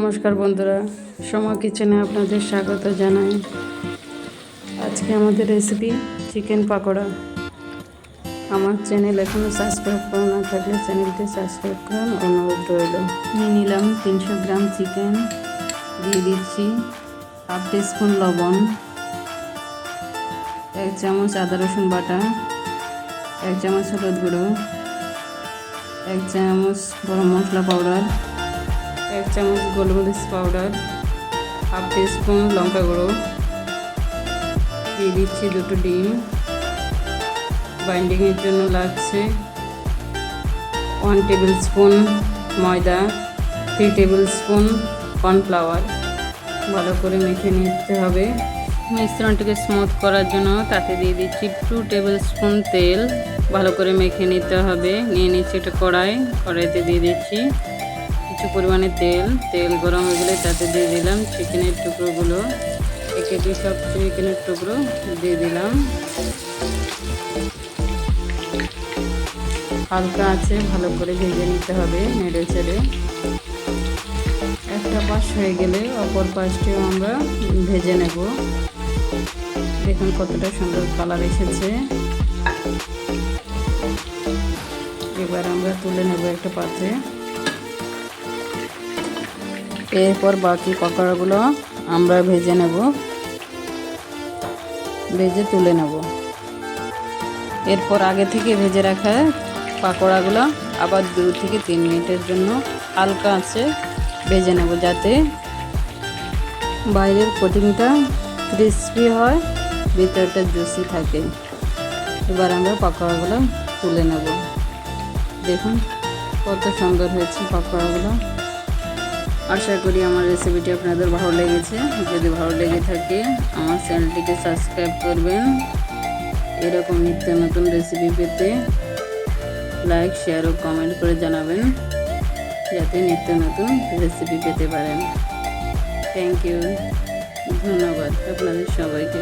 নমস্কার বন্ধুরা, সোমা কিচেনে আপনাদের স্বাগত জানাই। আজকে আমাদের রেসিপি চিকেন পাকোড়া। আমার চ্যানেল এখনও সাবস্ক্রাইব করা না থাকলে চ্যানেলটি সাবস্ক্রাইব করুন, অনুরোধ রইল। নিয়ে নিলাম 300 গ্রাম চিকেন, দিয়ে দিচ্ছি হাফ টিস্পুন লবণ, 1 চামচ আদা রসুন বাটা, 1 চামচ হলুদ গুঁড়ো, 1 চামচ গরম মশলা পাউডার, 1 চামচ গোলমরিচ পাউডার, হাফ টিস্পুন লঙ্কা গুঁড়ো, দিয়ে দিচ্ছি 2টো ডিম। বাইন্ডিংয়ের জন্য লাগছে 1 টেবিল স্পুন ময়দা, 3 টেবিল স্পুন কর্নফ্লাওয়ার। ভালো করে মেখে নিতে হবে। মিশ্রণটিকে স্মুথ করার জন্য তাতে দিয়ে দিচ্ছি 2 টেবিল স্পুন তেল। ভালো করে মেখে নিতে হবে। নিয়ে নিচ্ছি একটা কড়াইতে দিয়ে দিচ্ছি কিছু পরিমাণে তেল গরম হয়ে গেলে তাতে দিয়ে দিলাম চিকেনের টুকরোগুলো। একে সব চিকেনের টুকরো দিয়ে দিলাম। হালকা আছে ভালো করে ভেজে নিতে হবে, নেড়ে চেড়ে। একটা পাশ হয়ে গেলে অপর পাশটিও আমরা ভেজে নেব। দেখুন কতটা সুন্দর কালার এসেছে। এবার আমরা তুলে নেব একটা পাত্রে। এরপর বাকি পাকোড়াগুলো আমরা ভেজে নেব, ভেজে তুলে নেব। এরপর আগে থেকে ভেজে রাখা পাকোড়াগুলো আবার 2 থেকে 3 মিনিটের জন্য হালকা আঁচে ভেজে নেব, যাতে বাইরের কোটিংটা ক্রিসপি হয়, ভিতরটা জুসি থাকে। এবার আমরা পাকোড়াগুলো তুলে নেব। দেখুন কত সুন্দর হয়েছে পাকোড়াগুলো। আশা করি আমার রেসিপিটি আপনাদের ভালো লেগেছে। যদি ভালো লেগে থাকে আমার চ্যানেলটিকে সাবস্ক্রাইব করবেন। এরকম নিত্য নতুন রেসিপি পেতে লাইক, শেয়ার ও কমেন্ট করে জানাবেন, যাতে নিত্য নতুন রেসিপি পেতে পারেন। থ্যাংক ইউ, ধন্যবাদ আপনাদের সবাইকে।